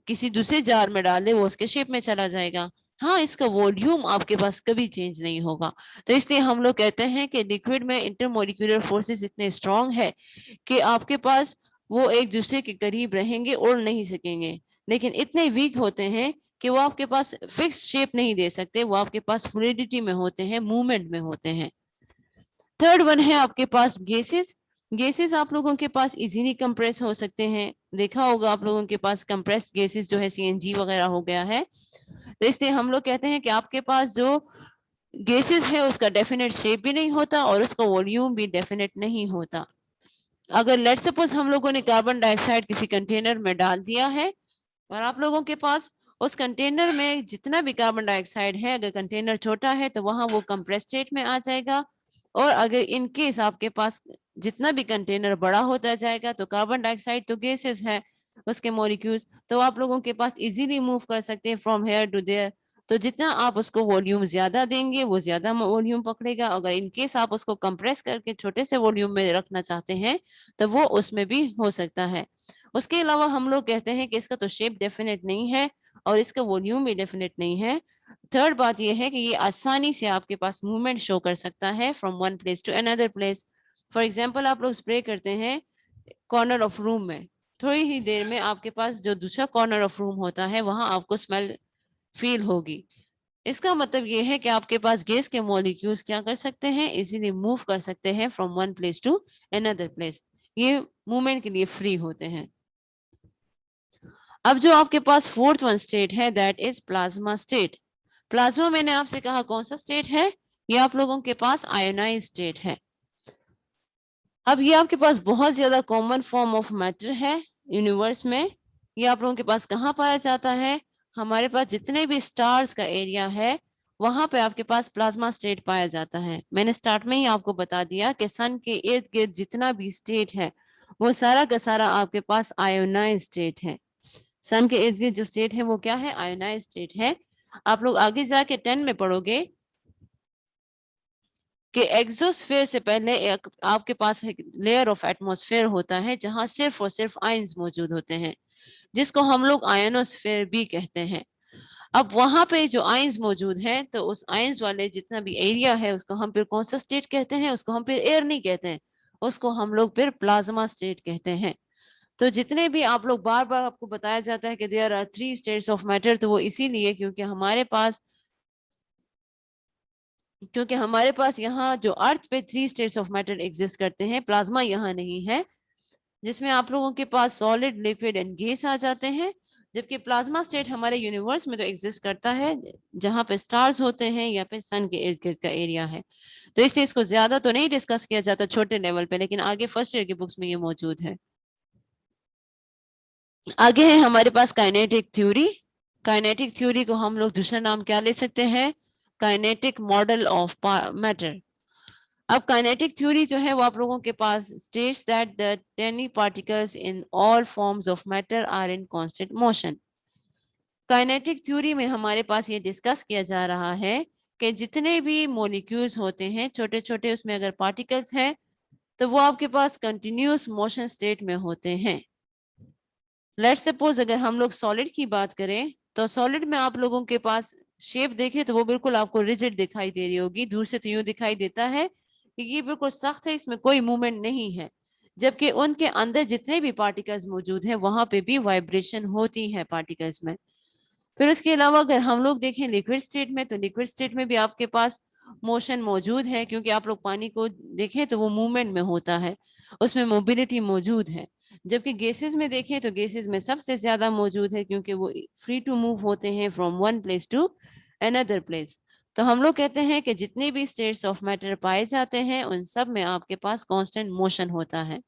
किसी दूसरे जार में डाल दे, वो उसके शेप में चला जाएगा। हाँ, इसका वॉल्यूम आपके पास कभी चेंज नहीं होगा। तो इसलिए हम लोग कहते हैं कि लिक्विड में इंटरमोलिक्यूलर फोर्सेस इतने स्ट्रांग है कि आपके पास वो एक दूसरे के करीब रहेंगे, उड़ नहीं सकेंगे, लेकिन इतने वीक होते हैं कि वो आपके पास फिक्स शेप नहीं दे सकते, वो आपके पास फ्लूइडिटी में होते हैं, मूवमेंट में होते हैं। थर्ड वन है आपके पास गैसेस। गैसेस आप लोगों के पास इजीली कंप्रेस हो सकते हैं, देखा होगा आप लोगों के पास कंप्रेस्ड गैसेस जो है सीएनजी वगैरह हो गया है। तो इसलिए हम लोग कहते हैं कि आपके पास जो गैसेस है उसका डेफिनेट शेप भी नहीं होता और उसका वॉल्यूम भी डेफिनेट नहीं होता। अगर लेट सपोज हम लोगों ने कार्बन डाइऑक्साइड किसी कंटेनर में डाल दिया है और आप लोगों के पास उस कंटेनर में जितना भी कार्बन डाइऑक्साइड है, अगर कंटेनर छोटा है तो वहां वो कंप्रेस स्टेट में आ जाएगा, और अगर इन केस आपके पास जितना भी कंटेनर बड़ा होता जाएगा तो कार्बन डाइऑक्साइड तो गैसेस है, उसके मॉलिक्यूल्स तो आप लोगों के पास इजीली मूव कर सकते हैं फ्रॉम हेयर टू देयर। तो जितना आप उसको वॉल्यूम ज्यादा देंगे वो ज्यादा वॉल्यूम पकड़ेगा, अगर इन केस आप उसको कंप्रेस करके छोटे से वॉल्यूम में रखना चाहते हैं तो वो उसमें भी हो सकता है। उसके अलावा हम लोग कहते हैं कि इसका तो शेप डेफिनेट नहीं है और इसका वॉल्यूम भी डेफिनेट नहीं है। थर्ड बात यह है कि ये आसानी से आपके पास मूवमेंट शो कर सकता है from one place to another place. For example आप लोग स्प्रे करते हैं कॉर्नर ऑफ रूम में, थोड़ी ही देर में आपके पास जो दूसरा कॉर्नर ऑफ रूम होता है वहां आपको स्मेल फील होगी। इसका मतलब ये है कि आपके पास गैस के मॉलिक्यूल्स क्या कर सकते हैं, इजीली मूव कर सकते हैं from one place to another place, ये मूवमेंट के लिए फ्री होते हैं। अब जो आपके पास फोर्थ वन स्टेट है that is plasma state. Plasma मैंने आपसे कहा कौन सा स्टेट है, ये आप लोगों के पास आयोनाइज स्टेट है। अब ये आपके पास बहुत ज्यादा कॉमन फॉर्म ऑफ मैटर है यूनिवर्स में। ये आप लोगों के पास कहाँ पाया जाता है, हमारे पास जितने भी स्टार्स का एरिया है वहां पे आपके पास प्लाज्मा स्टेट पाया जाता है। मैंने स्टार्ट में ही आपको बता दिया कि सन के इर्द गिर्द जितना भी स्टेट है वो सारा का सारा आपके पास आयोनाइज स्टेट है। सन के इर्द गिर्द जो स्टेट है वो क्या है, आयोनाइज स्टेट है। आप लोग आगे जाके 10 में पढ़ोगे कि एक्सोस्फेयर से पहले एक आपके पास एक लेयर ऑफ एटमॉस्फेयर होता है जहां सिर्फ और सिर्फ आयंस मौजूद होते हैं, जिसको हम लोग आयनोस्फेयर भी कहते हैं। अब वहां पे जो आयंस मौजूद हैं, तो उस आयंस वाले जितना भी एरिया है उसको हम फिर कौन सा स्टेट कहते हैं? उसको हम फिर एयर नहीं कहते हैं, उसको हम लोग फिर प्लाज्मा स्टेट कहते हैं। तो जितने भी आप लोग बार बार आपको बताया जाता है कि there are 3 states of matter, तो वो इसीलिए क्योंकि हमारे पास यहाँ जो अर्थ पे 3 स्टेट्स ऑफ मैटर एग्जिस्ट करते हैं, प्लाज्मा यहाँ नहीं है, जिसमें आप लोगों के पास सॉलिड, लिक्विड एंड गैस आ जाते हैं। जबकि प्लाज्मा स्टेट हमारे यूनिवर्स में तो एग्जिस्ट करता है, जहाँ पे स्टार्स होते हैं या फिर सन के इर्द गिर्द का एरिया है। तो इसलिए इसको ज्यादा तो नहीं डिस्कस किया जाता छोटे लेवल पे, लेकिन आगे फर्स्ट ईयर की बुक्स में ये मौजूद है। आगे है हमारे पास काइनेटिक थ्योरी। काइनेटिक थ्योरी को हम लोग दूसरा नाम क्या ले सकते हैं? Kinetic model of matter. अब काइनेटिक थ्योरी जो है वो आप लोगों के पास states that the tiny particles in all forms of matter are in constant motion. Kinetic theory में हमारे पास ये डिस्कस किया जा रहा है कि जितने भी मॉलिक्यूल्स होते हैं छोटे छोटे, उसमें अगर पार्टिकल्स हैं तो वो आपके पास कंटिन्यूस मोशन स्टेट में होते हैं। लेट्स सपोज अगर हम लोग सॉलिड की बात करें, तो सॉलिड में आप लोगों के पास शेप देखें तो वो बिल्कुल आपको रिजिड दिखाई दे रही होगी। दूर से तो यूं दिखाई देता है कि ये बिल्कुल सख्त है, इसमें कोई मूवमेंट नहीं है, जबकि उनके अंदर जितने भी पार्टिकल्स मौजूद हैं वहां पे भी वाइब्रेशन होती है पार्टिकल्स में। फिर उसके अलावा अगर हम लोग देखें लिक्विड स्टेट में, तो लिक्विड स्टेट में भी आपके पास मोशन मौजूद है, क्योंकि आप लोग पानी को देखें तो वो मूवमेंट में होता है, उसमें मोबिलिटी मौजूद है। जबकि गैसेस में देखें तो गैसेस में सबसे ज्यादा मौजूद है, क्योंकि वो फ्री टू मूव होते हैं from one place to another place. तो हम लोग कहते हैं कि जितने भी स्टेट्स ऑफ मैटर पाए जाते हैं उन सब में आपके पास कांस्टेंट मोशन होता है।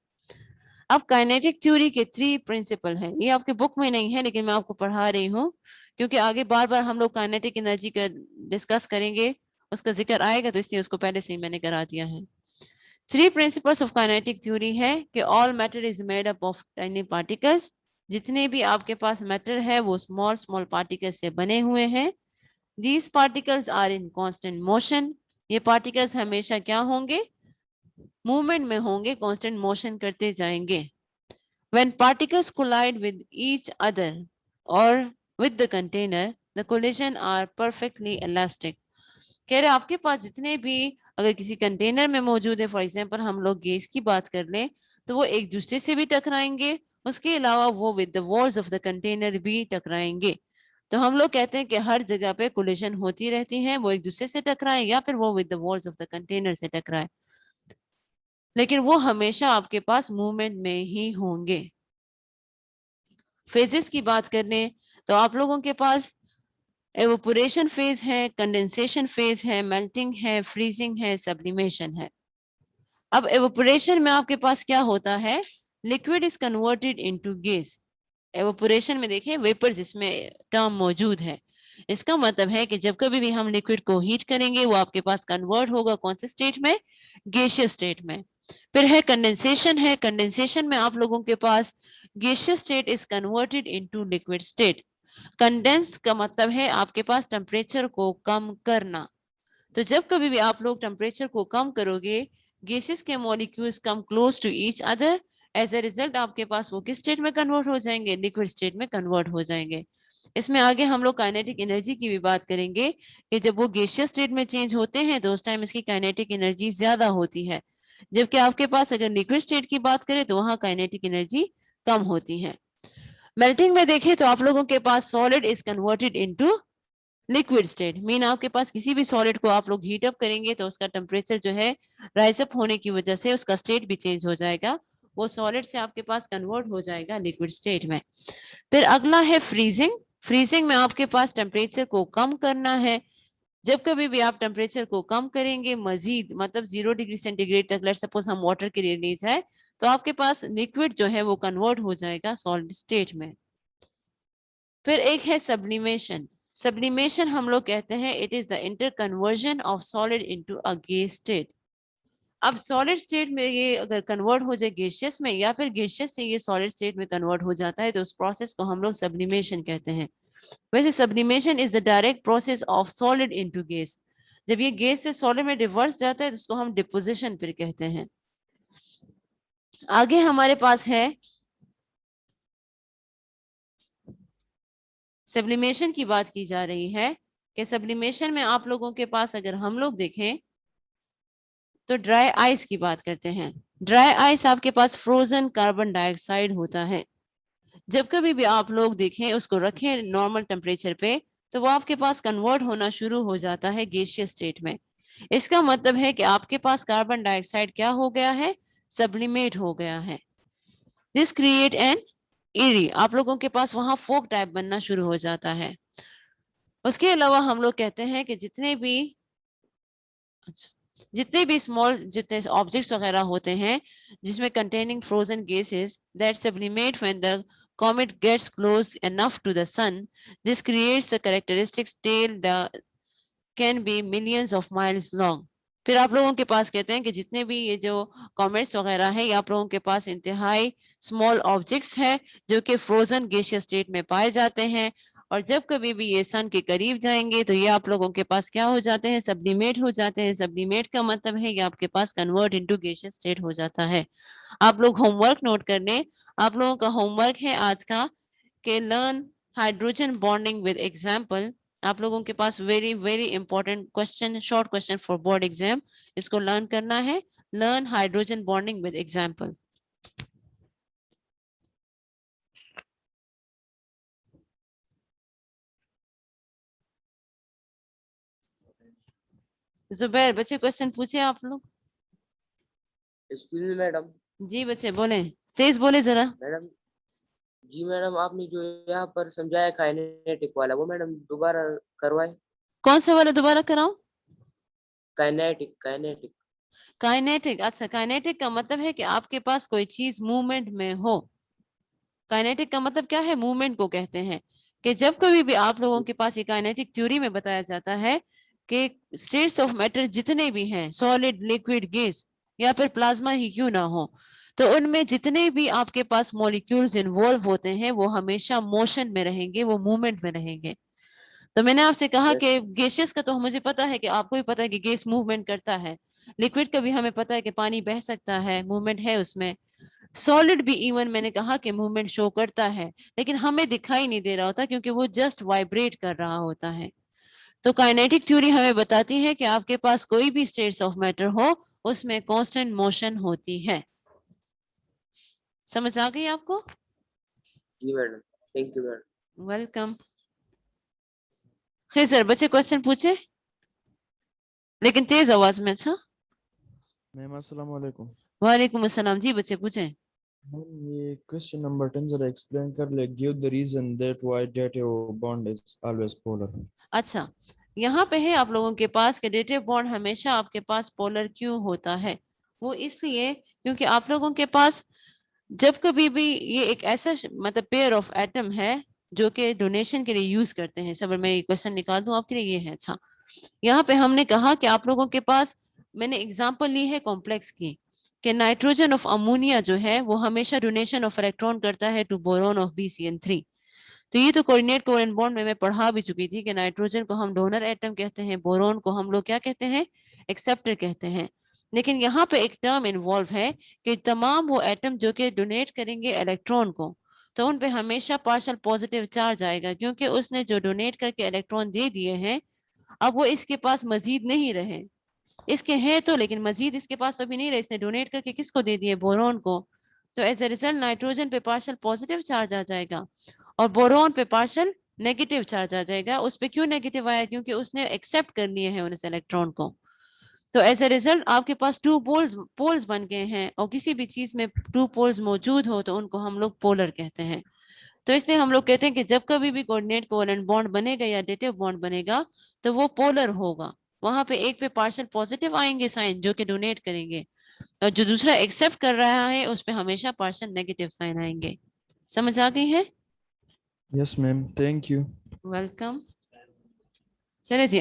अब काइनेटिक थ्योरी के 3 प्रिंसिपल हैं, ये आपके बुक में नहीं है लेकिन मैं आपको पढ़ा रही हूँ, क्योंकि आगे बार बार हम लोग काइनेटिक एनर्जी का डिस्कस करेंगे, उसका जिक्र आएगा, तो इसलिए उसको पहले से ही मैंने करा दिया है। 3 प्रिंसिपल्स ऑफ काइनेटिक थ्योरी है कि all matter is made up of tiny particles. जितने भी आपके पास मैटर है वो स्मॉल स्मॉल पार्टिकल्स से बने हुए हैं। These particles are in constant motion. ये पार्टिकल्स हमेशा क्या होंगे? मूवमेंट में होंगे, कांस्टेंट मोशन करते जाएंगे। When particles collide with each other or with the container, the collision are perfectly elastic. कह रहे आपके पास जितने भी अगर किसी कंटेनर में मौजूद है, फॉर एग्जांपल हम लोग गैस की बात कर लें, तो वो एक दूसरे से भी टकराएंगे, उसके अलावा वो with the walls of the container भी टकराएंगे। तो हम लोग कहते हैं कि हर जगह पे कोलिजन होती रहती है, वो एक दूसरे से टकराए या फिर वो with the walls of the container से टकराए, लेकिन वो हमेशा आपके पास मूवमेंट में ही होंगे। फेजेस की बात करें तो आप लोगों के पास एवोपोरेशन फेज है, कंडेंसेशन फेज है, मेल्टिंग है, फ्रीजिंग है, सब्लिमेशन है। अब एवोपोरेशन में आपके पास क्या होता है? Liquid is converted into gas. Evaporation में देखें वेपर जिसमें टर्म मौजूद है, इसका मतलब है कि जब कभी भी हम लिक्विड को हीट करेंगे वो आपके पास कन्वर्ट होगा कौन से स्टेट में? गैसियस स्टेट में। फिर है कंडेंसेशन। है कंडेंसेशन में आप लोगों के पास gaseous state is converted into liquid state. Condense का मतलब है आपके पास टेम्परेचर को कम करना। तो जब कभी भी आप लोग टेम्परेचर को कम करोगे, गैसेस के molecules come close to each other, as a result आपके पास वो किस स्टेट में कन्वर्ट हो जाएंगे? लिक्विड स्टेट में कन्वर्ट हो जाएंगे। इसमें आगे हम लोग काइनेटिक एनर्जी की भी बात करेंगे कि जब वो गैसियस स्टेट में चेंज होते हैं तो उस टाइम इसकी काइनेटिक एनर्जी ज्यादा होती है, जबकि आपके पास अगर लिक्विड स्टेट की बात करें तो वहां काइनेटिक एनर्जी कम होती है। मेल्टिंग में देखें तो आप लोगों के पास solid is converted into liquid state. Mean आपके पास किसी भी सॉलिड को आप लोग हीट अप करेंगे तो उसका टेम्परेचर जो है राइज अप होने की वजह से उसका स्टेट भी चेंज हो जाएगा, वो सॉलिड से आपके पास कन्वर्ट हो जाएगा लिक्विड स्टेट में। फिर अगला है फ्रीजिंग। फ्रीजिंग में आपके पास टेम्परेचर को कम करना है। जब कभी भी आप टेम्परेचर को कम करेंगे मजीद, मतलब 0 डिग्री सेंटीग्रेड तक, लेट्स सपोज हम वाटर के लिए लीज है, तो आपके पास लिक्विड जो है वो कन्वर्ट हो जाएगा सॉलिड स्टेट में। फिर एक है सब्लिमेशन। सब्लिमेशन हम लोग कहते हैं it is the inter conversion of solid into a gas state. अब सॉलिड स्टेट में ये अगर कन्वर्ट हो जाए गैसियस में, या फिर गैसियस से ये सॉलिड स्टेट में कन्वर्ट हो जाता है, तो उस प्रोसेस को हम लोग सब्लिमेशन कहते हैं। वैसे sublimation is the direct process of solid into gas. जब ये गैस से सॉलिड में रिवर्स जाता है तो उसको हम डिपोजिशन फिर कहते हैं। आगे हमारे पास है सब्लिमेशन की बात की जा रही है कि सब्लिमेशन में आप लोगों के पास अगर हम लोग देखें तो ड्राई आइस की बात करते हैं। ड्राई आइस आपके पास फ्रोजन कार्बन डाइऑक्साइड होता है। जब कभी भी आप लोग देखें उसको रखें नॉर्मल टेम्परेचर पे तो वो आपके पास कन्वर्ट होना शुरू हो जाता है गैसियस स्टेट में। इसका मतलब है कि आपके पास कार्बन डाइऑक्साइड क्या हो गया है, सब्लिमेट हो गया है। दिस क्रिएट एन एरी, आप लोगों के पास वहां फोक टाइप बनना शुरू हो जाता है। उसके अलावा हम लोग कहते हैं कि जितने भी स्मॉल जितने ऑब्जेक्ट्स वगैरह होते हैं जिसमें containing frozen gases that sublimate when the comet gets close enough to the sun, this creates the characteristic tail that can be millions of miles long। फिर आप लोगों के पास कहते हैं कि जितने भी ये जो कॉमेट्स वगैरह है ये आप लोगों के पास इंतहाई स्मॉल ऑब्जेक्ट्स है जो कि फ्रोजन गैसियस स्टेट में पाए जाते हैं, और जब कभी भी ये सन के करीब जाएंगे तो ये आप लोगों के पास क्या हो जाते हैं, सब्लिमेट हो जाते हैं। सब्लिमेट का मतलब है ये आपके पास कन्वर्ट इनटू गैसियस स्टेट हो जाता है। आप लोग होमवर्क नोट कर लें। आप लोगों का होमवर्क है आज का कि learn hydrogen bonding with example. आप लोगों के पास very very important question, short question for board exam, इसको लर्न करना है। Learn hydrogen bonding with examples. Zubair बच्चे क्वेश्चन पूछे आप लोग। Excuse me madam. जी बच्चे बोले, तेज बोले जरा। मैडम जी मैडम, आपने जो यहाँ पर समझाया काइनेटिक वाला, वो मैडम दोबारा करवाए। कौन सा वाला दोबारा कराऊं? Kinetic kinetic. काइनेटिक, अच्छा काइनेटिक का मतलब है कि आपके पास कोई चीज मूवमेंट में हो। काइनेटिक का मतलब क्या है, मूवमेंट को कहते हैं। कि जब कभी भी आप लोगों के पास ये काइनेटिक थ्योरी में बताया जाता है कि स्टेट्स ऑफ मैटर जितने भी हैं, सॉलिड लिक्विड गैस या फिर प्लाज्मा ही क्यों ना हो, तो उनमें जितने भी आपके पास मॉलिक्यूल्स इन्वॉल्व होते हैं वो हमेशा मोशन में रहेंगे, वो मूवमेंट में रहेंगे। तो मैंने आपसे कहा कि गैसियस का तो मुझे पता है कि आपको भी पता है कि गैस मूवमेंट करता है। लिक्विड का भी हमें पता है कि पानी बह सकता है, मूवमेंट है उसमें। सॉलिड भी इवन मैंने कहा कि मूवमेंट शो करता है, लेकिन हमें दिखाई नहीं दे रहा होता क्योंकि वो जस्ट वाइब्रेट कर रहा होता है। तो काइनेटिक थ्योरी हमें बताती है कि आपके पास कोई भी स्टेट्स ऑफ मैटर हो उसमें कांस्टेंट मोशन होती है। समझ आ गई आपको? जी madam, thank you madam. Welcome. खैर सर बच्चे क्वेश्चन पूछे लेकिन तेज आवाज में। अच्छा, मैम अस्सलाम वालेकुम। वालेकुम अस्सलाम। जी बच्चे पूछे। मैम ये क्वेश्चन नंबर 10 जरा एक्सप्लेन कर ले, give the reason that why dative bond is always polar. अच्छा, यहाँ पे है आप लोगों के पास कि डेटिव बॉन्ड हमेशा आपके पास पोलर क्यों होता है। वो इसलिए क्योंकि आप लोगों के पास जब कभी भी ये एक ऐसा मतलब पेयर ऑफ एटम है जो कि डोनेशन के लिए यूज करते हैं। सब मैं क्वेश्चन निकाल दूं आपके लिए, ये है। अच्छा, यहाँ पे हमने कहा कि आप लोगों के पास, मैंने एग्जांपल ली है कॉम्प्लेक्स की, कि नाइट्रोजन ऑफ अमोनिया जो है वो हमेशा डोनेशन ऑफ इलेक्ट्रॉन करता है टू बोरोन ऑफ BCN3। तो ये तो कोऑर्डिनेट कोवेलेंट बॉन्ड में मैं पढ़ा भी चुकी थी कि नाइट्रोजन को हम डोनर एटम कहते हैं, बोरोन को हम लोग क्या कहते हैं, एक्सेप्टर कहते हैं। लेकिन यहाँ पे एक टर्म इन्वॉल्व है कि तमाम वो एटम जो कि डोनेट करेंगे इलेक्ट्रॉन को, तो उन पे हमेशा पार्शियल पॉजिटिव चार्ज आएगा, क्योंकि उसने जो डोनेट करके इलेक्ट्रॉन दे दिए हैं अब वो इसके पास मजीद नहीं रहे। इसके हैं तो, लेकिन मजीद इसके पास अभी नहीं रहे, इसने डोनेट करके किसको दे दिए, बोरोन को। तो एज ए रिजल्ट नाइट्रोजन पे पार्शियल पॉजिटिव चार्ज आ जाएगा और बोरोन पे पार्शियल नेगेटिव चार्ज आ जाएगा। उस पे क्यों नेगेटिव आया, क्योंकि उसने एक्सेप्ट कर लिए हैं उस इलेक्ट्रॉन को। तो एज ए रिजल्ट आपके पास टू पोल्स बन गए हैं, और किसी भी चीज में टू पोल्स मौजूद हो तो उनको हम लोग पोलर कहते हैं। तो इसलिए हम लोग कहते हैं कि जब कभी भी कोऑर्डिनेट कोवेलेंट बॉन्ड बनेगा या डेटिव बॉन्ड बनेगा तो वो पोलर होगा। वहां पे एक पे पार्शियल पॉजिटिव आएंगे साइन जो कि डोनेट करेंगे, और जो दूसरा एक्सेप्ट कर रहा है उस पे हमेशा पार्शियल नेगेटिव साइन आएंगे। समझ आ गई है? Yes ma'am, thank you. Welcome. चले जी।